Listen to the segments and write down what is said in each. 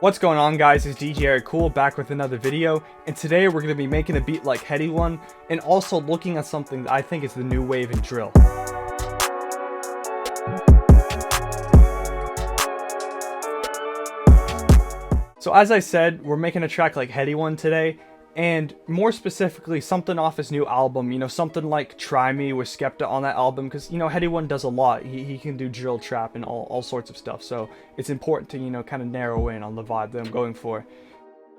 What's going on, guys? It's DJ Kuhl back with another video, and today we're going to be making a beat like Headie One and also looking at something that I think is the new wave in drill. So as I said, we're making a track like Headie One today, and more specifically something off his new album, something like Try Me with Skepta on that album, because Headie One does a lot. He can do drill, trap, and all sorts of stuff, so it's important to kind of narrow in on the vibe that I'm going for.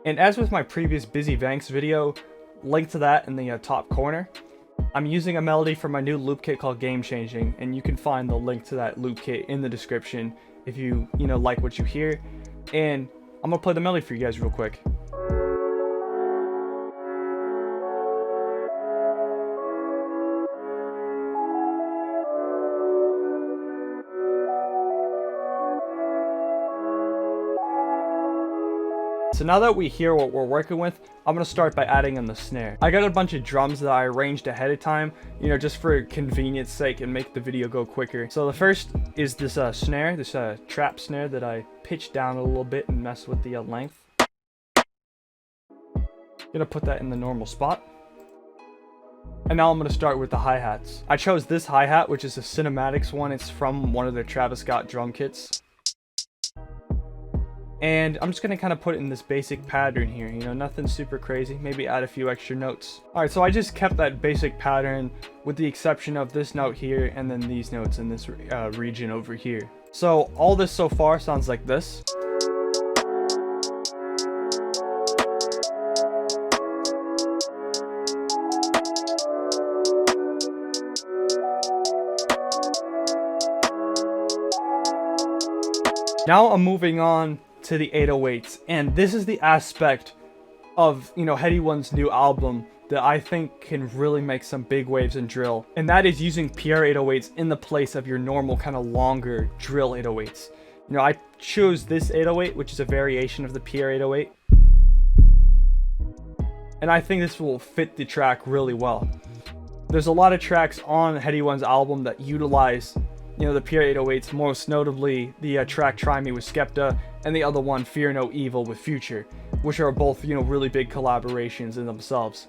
And as with my previous Busy Vanks video, link to that in the top corner, I'm using a melody from my new loop kit called Game Changing, and you can find the link to that loop kit in the description if you like what you hear. And I'm gonna play the melody for you guys real quick. So now that we hear what we're working with, I'm going to start by adding in the snare. I got a bunch of drums that I arranged ahead of time, just for convenience sake and make the video go quicker. So the first is this snare, this trap snare that I pitched down a little bit and messed with the length. Gonna put that in the normal spot. And now I'm going to start with the hi-hats. I chose this hi-hat, which is a Cinematics one. It's from one of their Travis Scott drum kits. And I'm just going to kind of put it in this basic pattern here, nothing super crazy, maybe add a few extra notes. Alright, so I just kept that basic pattern with the exception of this note here and then these notes in this region over here. So all this so far sounds like this. Now I'm moving on to the 808s, and this is the aspect of Headie One's new album that I think can really make some big waves in drill, and that is using PR 808s in the place of your normal kind of longer drill 808s. I chose this 808, which is a variation of the PR 808, and I think this will fit the track really well. There's a lot of tracks on Headie One's album that utilize the PR 808s, most notably the track Try Me with Skepta and the other one Fear No Evil with Future, which are both really big collaborations in themselves.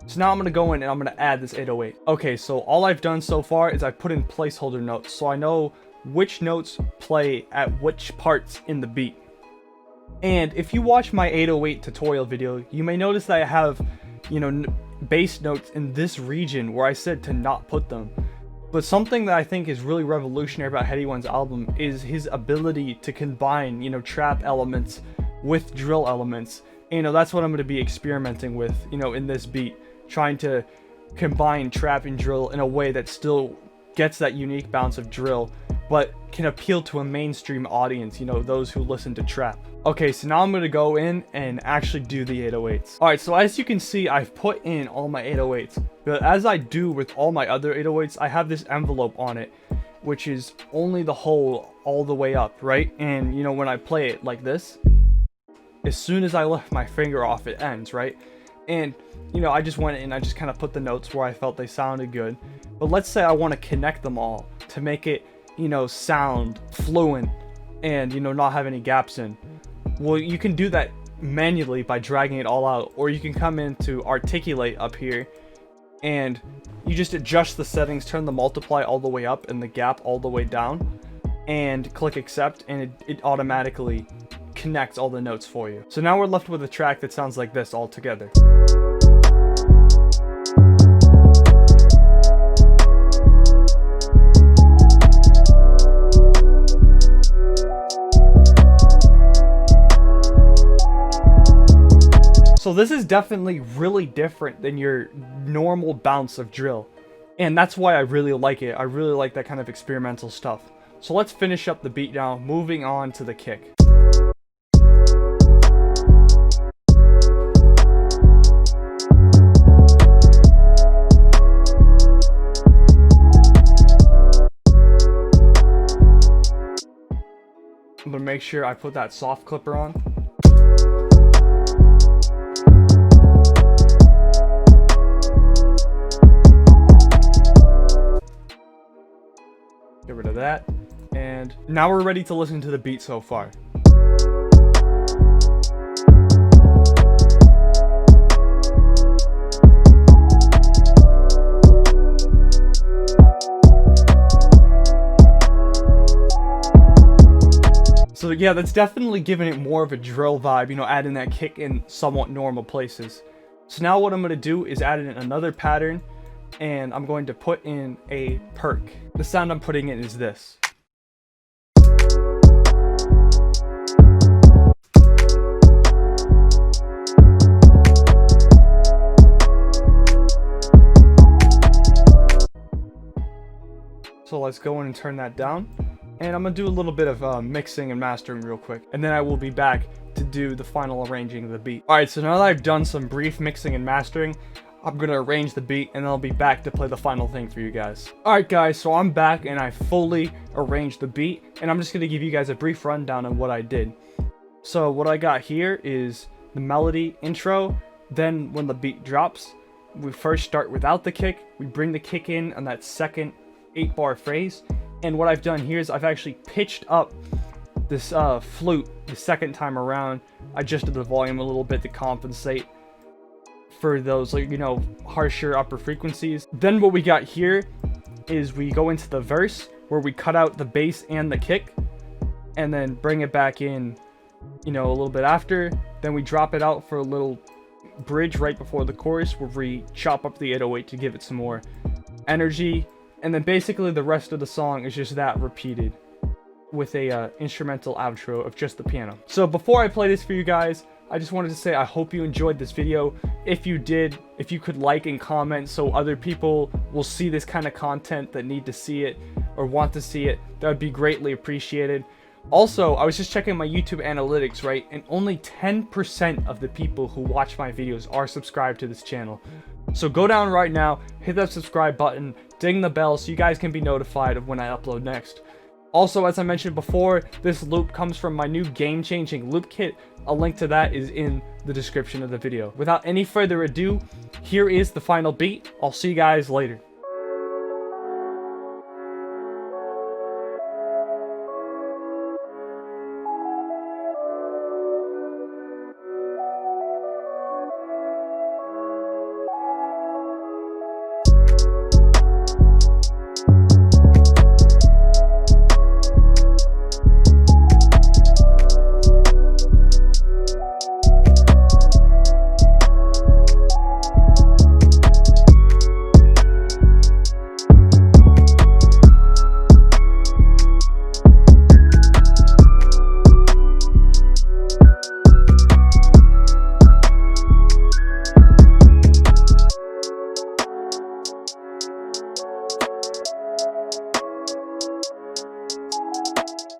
So now I'm going to go in and I'm going to add this 808. Okay, so all I've done so far is I put in placeholder notes so I know which notes play at which parts in the beat. And if you watch my 808 tutorial video, you may notice that I have bass notes in this region where I said to not put them. But something that I think is really revolutionary about Headie One's album is his ability to combine, trap elements with drill elements. That's what I'm going to be experimenting with, in this beat. Trying to combine trap and drill in a way that still gets that unique bounce of drill, but can appeal to a mainstream audience, those who listen to trap. Okay, so now I'm going to go in and actually do the 808s. Alright, so as you can see, I've put in all my 808s. But as I do with all my other 808s, I have this envelope on it, which is only the hole all the way up, right? And, when I play it like this, as soon as I lift my finger off, it ends, right? And, I just went in, I just kind of put the notes where I felt they sounded good. But let's say I want to connect them all to make it, sound fluent and, not have any gaps in. Well, you can do that manually by dragging it all out, or you can come in to articulate up here and you just adjust the settings, turn the multiply all the way up and the gap all the way down, and click accept, and it automatically connects all the notes for you. So now we're left with a track that sounds like this all together. So this is definitely really different than your normal bounce of drill, and that's why I really like it. I really like that kind of experimental stuff. So let's finish up the beat now, moving on to the kick. I'm gonna make sure I put that soft clipper on. Get rid of that. And now we're ready to listen to the beat so far. But yeah, that's definitely giving it more of a drill vibe, you know, adding that kick in somewhat normal places. So now what I'm going to do is add in another pattern, and I'm going to put in a perk. The sound I'm putting in is this. So let's go in and turn that down. And I'm going to do a little bit of mixing and mastering real quick. And then I will be back to do the final arranging of the beat. Alright, so now that I've done some brief mixing and mastering, I'm going to arrange the beat and then I'll be back to play the final thing for you guys. Alright guys, so I'm back and I fully arranged the beat. And I'm just going to give you guys a brief rundown of what I did. So what I got here is the melody intro. Then when the beat drops, we first start without the kick. We bring the kick in on that second 8-bar phrase, and what I've done here is I've actually pitched up this flute the second time around. I adjusted the volume a little bit to compensate for those, like, you know, harsher upper frequencies. Then what we got here is we go into the verse where we cut out the bass and the kick and then bring it back in, you know, a little bit after. Then we drop it out for a little bridge right before the chorus where we chop up the 808 to give it some more energy. And then basically the rest of the song is just that repeated with a instrumental outro of just the piano. So before I play this for you guys, I just wanted to say I hope you enjoyed this video. If you did, if you could like and comment so other people will see this kind of content that need to see it or want to see it, that would be greatly appreciated. Also, I was just checking my YouTube analytics, right? And only 10% of the people who watch my videos are subscribed to this channel. So go down right now, hit that subscribe button, ding the bell so you guys can be notified of when I upload next. Also, as I mentioned before, this loop comes from my new game-changing loop kit. A link to that is in the description of the video. Without any further ado, here is the final beat. I'll see you guys later.